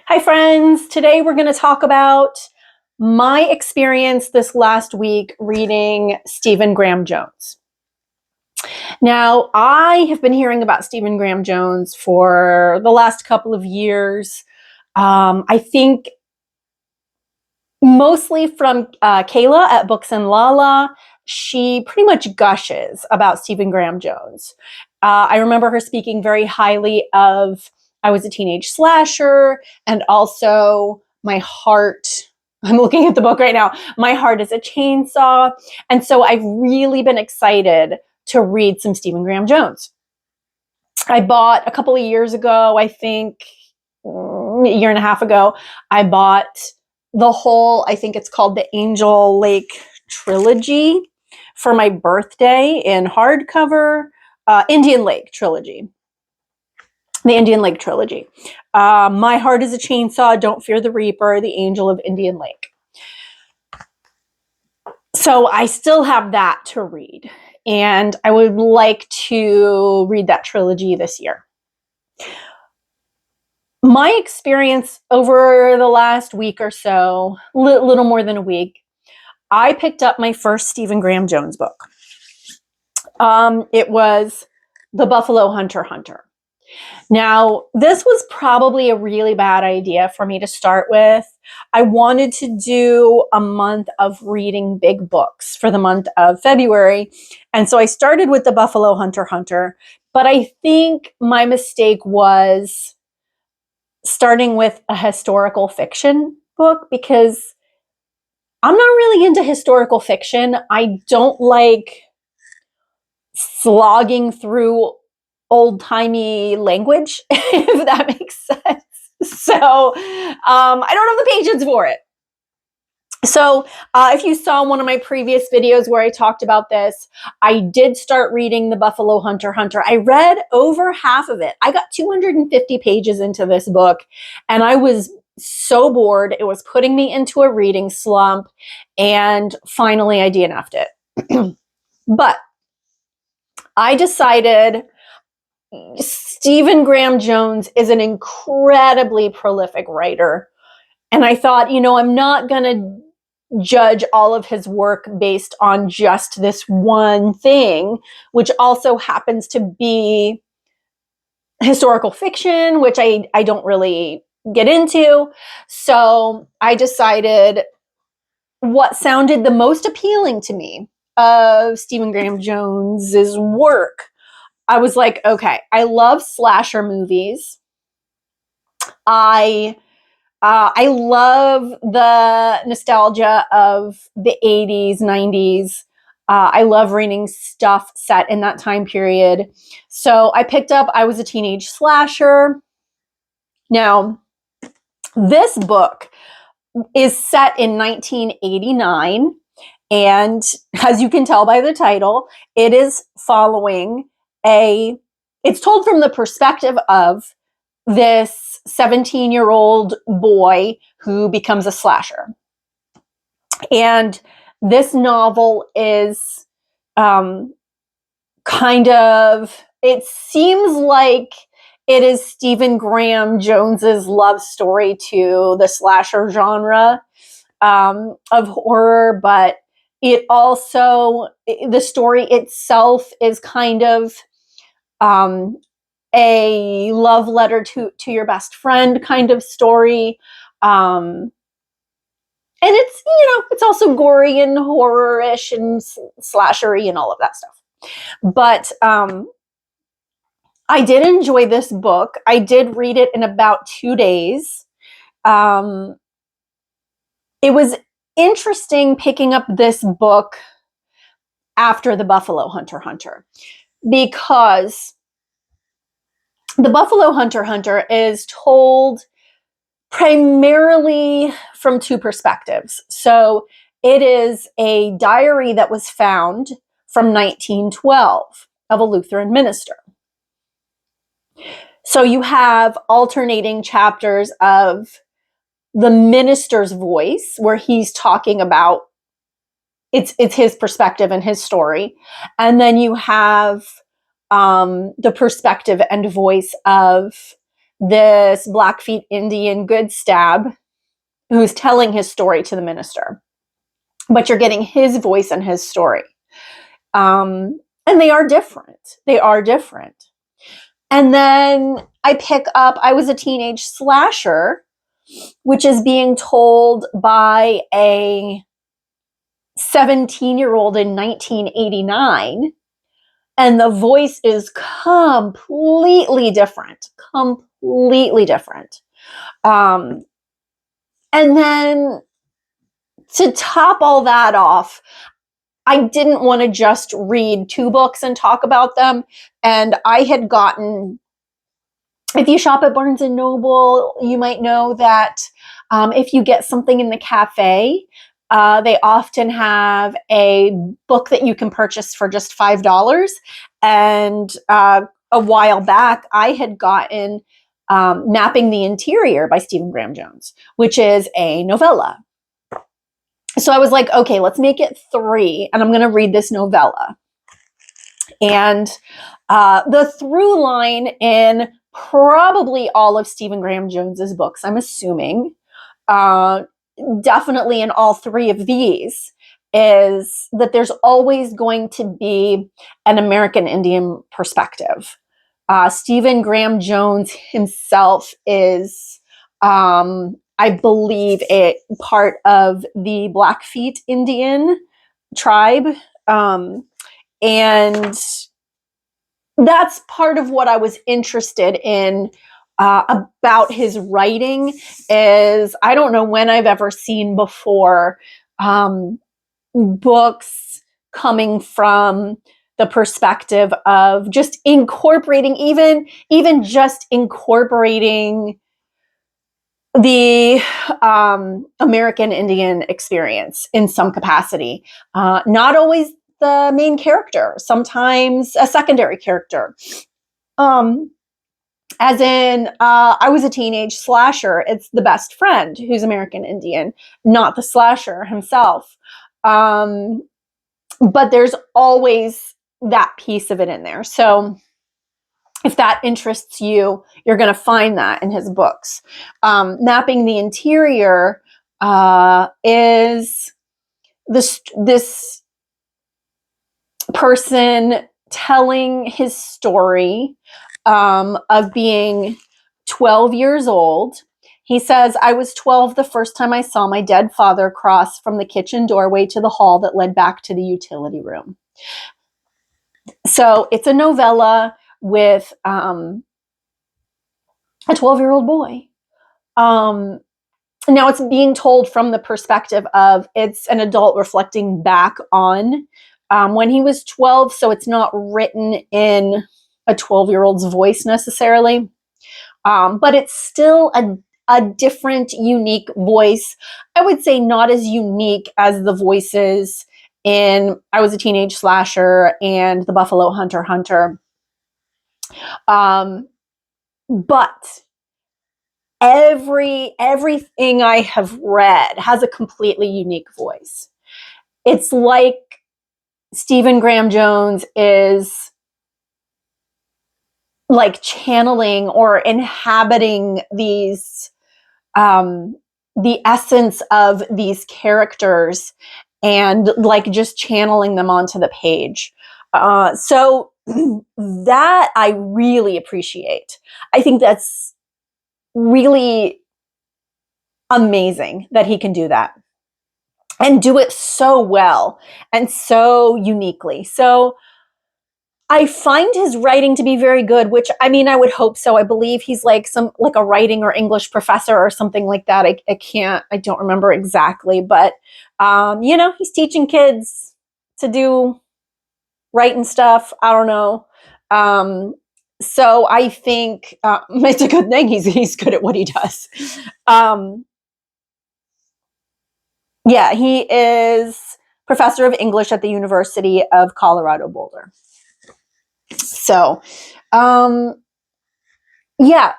Hi, friends. Today we're going to talk about my experience this last week reading Stephen Graham Jones. Now, I have been hearing about Stephen Graham Jones for the last couple of years. I think mostly from Kayla at Books and Lala. She pretty much gushes about Stephen Graham Jones. I remember her speaking very highly of I Was a Teenage Slasher, and also My Heart. I'm looking at the book right now. My Heart is a Chainsaw. And so I've really been excited to read some Stephen Graham Jones. I bought a couple of years ago, I think a year and a half ago, I bought the whole, I think it's called the Angel Lake trilogy for my birthday in hardcover. Indian Lake trilogy. The Indian Lake trilogy. My Heart is a Chainsaw, Don't Fear the Reaper, The Angel of Indian Lake. So I still have that to read, and I would like to read that trilogy this year. My experience over the last week or so, little more than a week, I picked up my first Stephen Graham Jones book. It was The Buffalo Hunter. Now, this was probably a really bad idea for me to start with. I wanted to do a month of reading big books for the month of February. And so I started with The Buffalo Hunter. But I think my mistake was starting with a historical fiction book because I'm not really into historical fiction. I don't like slogging through old-timey language, if that makes sense. So I don't have the patience for it. So if you saw one of my previous videos where I talked about this, I did start reading The Buffalo Hunter. I read over half of it. I got 250 pages into this book, and I was so bored. It was putting me into a reading slump, and finally I DNF'd it. But I decided Stephen Graham Jones is an incredibly prolific writer. And I thought, I'm not going to judge all of his work based on just this one thing, which also happens to be historical fiction, which I don't really get into. So I decided what sounded the most appealing to me of Stephen Graham Jones's work. I was like, okay, I love slasher movies. I love the nostalgia of the 80s, 90s. I love reading stuff set in that time period. So I picked up I Was a Teenage Slasher. Now, this book is set in 1989. And as you can tell by the title, it is following it's told from the perspective of this 17-year-old boy who becomes a slasher. And this novel is it seems like it is Stephen Graham Jones's love story to the slasher genre of horror, but it also, the story itself is kind of a love letter to your best friend kind of story. And it's, it's also gory and horror-ish and slashery and all of that stuff. But I did enjoy this book. I did read it in about 2 days. It was interesting picking up this book after The Buffalo Hunter, because The Buffalo Hunter is told primarily from two perspectives. So it is a diary that was found from 1912 of a Lutheran minister. So you have alternating chapters of the minister's voice where he's talking about it's his perspective and his story. And then you have the perspective and voice of this Blackfeet Indian Good Stab who's telling his story to the minister, but you're getting his voice and his story. And they are different. They are different. And then I pick up I Was a Teenage Slasher, which is being told by a 17-year-old in 1989. And the voice is completely different. Completely different. And then to top all that off, I didn't want to just read 2 books and talk about them. And I had gotten, if you shop at Barnes & Noble, you might know that if you get something in the cafe, they often have a book that you can purchase for just $5. And a while back, I had gotten Mapping the Interior by Stephen Graham Jones, which is a novella. So I was like, okay, let's make it 3, and I'm going to read this novella. And the through line in probably all of Stephen Graham Jones's books, I'm assuming, definitely in all 3 of these, is that there's always going to be an American Indian perspective. Stephen Graham Jones himself is, I believe, a part of the Blackfeet Indian tribe. And that's part of what I was interested in about his writing. Is I don't know when I've ever seen before books coming from the perspective of just incorporating, even just incorporating the American Indian experience in some capacity. Not always the main character, sometimes a secondary character. As in, I Was a Teenage Slasher, it's the best friend who's American Indian, not the slasher himself. But there's always that piece of it in there. So if that interests you, you're going to find that in his books. Mapping the Interior is this person telling his story of being 12 years old. He says, I was 12 the first time I saw my dead father cross from the kitchen doorway to the hall that led back to the utility room. So it's a novella with a 12-year-old boy. Now it's being told from the perspective of it's an adult reflecting back on when he was 12, so it's not written in a 12-year-old's voice necessarily, but it's still a different, unique voice. I would say not as unique as the voices in I Was a Teenage Slasher and The Buffalo Hunter. But everything I have read has a completely unique voice. It's like Stephen Graham Jones is like channeling or inhabiting these, the essence of these characters and like just channeling them onto the page. So that I really appreciate. I think that's really amazing that he can do that and do it so well and so uniquely. So I find his writing to be very good, which I mean, I would hope so. I believe he's like a writing or English professor or something like that. I don't remember exactly, but he's teaching kids to do writing stuff. I don't know. So I think it's a good thing he's good at what he does. Yeah, he is professor of English at the University of Colorado Boulder. So, yeah,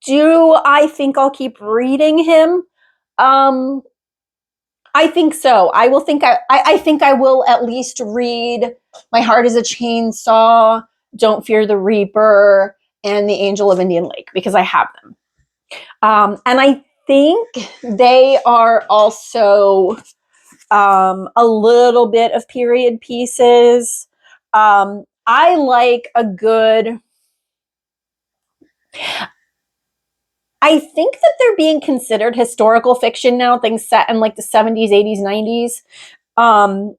do I think I'll keep reading him? I think so. I think I will at least read My Heart is a Chainsaw, Don't Fear the Reaper, and The Angel of Indian Lake because I have them. And I think they are also a little bit of period pieces. I like a good... I think that they're being considered historical fiction now, things set in like the 70s, 80s, 90s.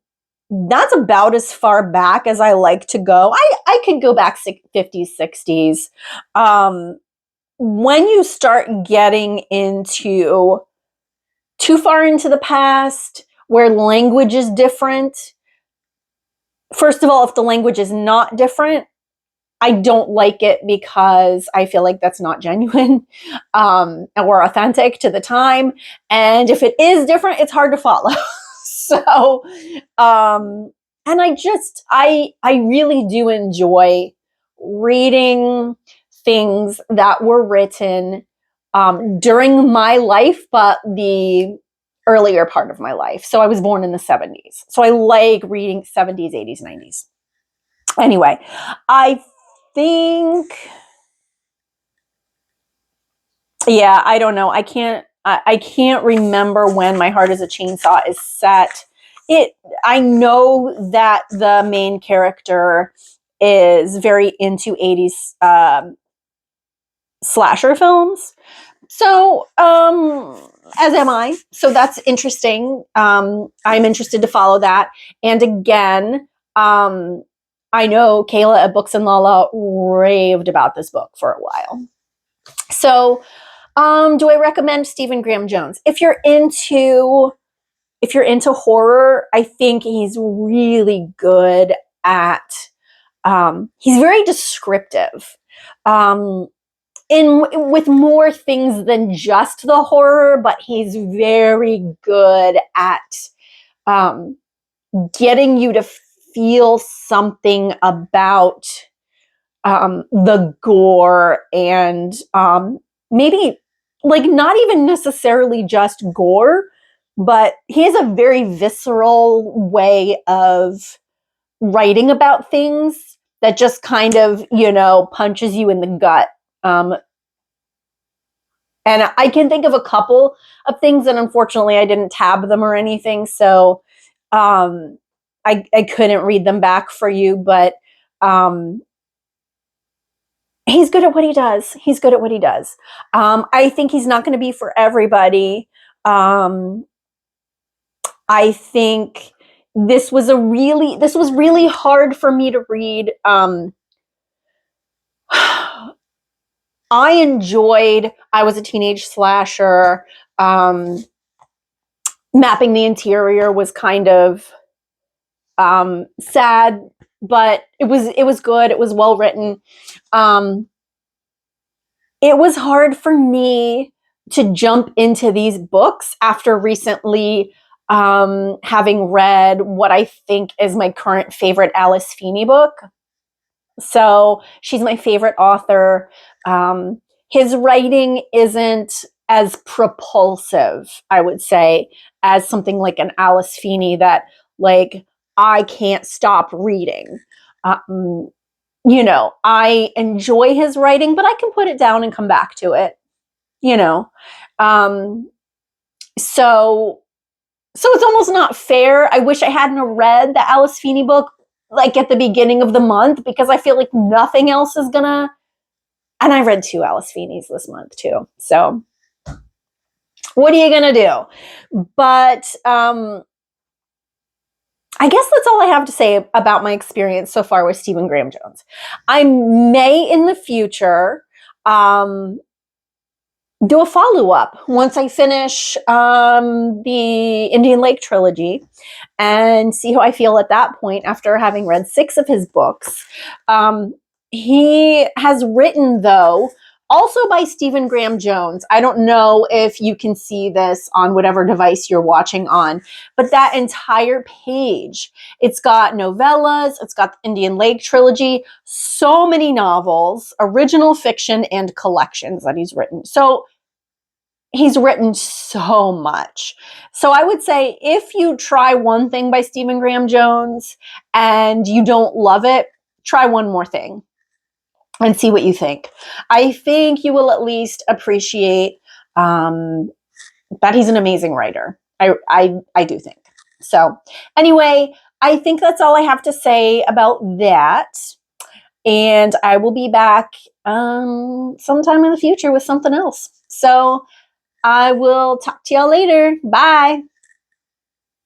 That's about as far back as I like to go. I could go back 50s, 60s. When you start getting into too far into the past, where language is different, first of all, if the language is not different, I don't like it because I feel like that's not genuine or authentic to the time. And if it is different, it's hard to follow. So, and I really do enjoy reading things that were written during my life, but the earlier part of my life. So I was born in the 70s. So I like reading 70s, 80s, 90s. Anyway, I think, yeah, I don't know. I can't remember when My Heart is a Chainsaw is set. I know that the main character is very into 80s slasher films. So, as am I. So that's interesting. I'm interested to follow that. And again, I know Kayla at Books and Lala raved about this book for a while. So, do I recommend Stephen Graham Jones? If you're into horror, I think he's really good at, he's very descriptive. With more things than just the horror, but he's very good at getting you to feel something about the gore and maybe like not even necessarily just gore, but he has a very visceral way of writing about things that just kind of, punches you in the gut. And I can think of a couple of things, and unfortunately I didn't tab them or anything, so I couldn't read them back for you, but he's good at what he does. He's good at what he does. I think he's not going to be for everybody. I think this was really hard for me to read. I was a teenage slasher. Mapping the Interior was kind of sad, but it was good. It was well written. It was hard for me to jump into these books after recently having read what I think is my current favorite Alice Feeney book. So she's my favorite author. His writing isn't as propulsive, I would say, as something like an Alice Feeney that, like, I can't stop reading. I enjoy his writing, but I can put it down and come back to it, So it's almost not fair. I wish I hadn't read the Alice Feeney book like at the beginning of the month, because I feel like nothing else is gonna. And I read 2 Alice Feeneys this month too. So what are you gonna do? But I guess that's all I have to say about my experience so far with Stephen Graham Jones. I may in the future do a follow-up once I finish the Indian Lake trilogy and see how I feel at that point after having read 6 of his books. He has written, though, also by Stephen Graham Jones. I don't know if you can see this on whatever device you're watching on, but that entire page, it's got novellas, it's got the Indian Lake trilogy, so many novels, original fiction, and collections that he's written. So he's written so much. So I would say if you try one thing by Stephen Graham Jones and you don't love it, try one more thing. and see what you think. I think you will at least appreciate that he's an amazing writer. I do think. So anyway, I think that's all I have to say about that. And I will be back sometime in the future with something else. So I will talk to y'all later. Bye.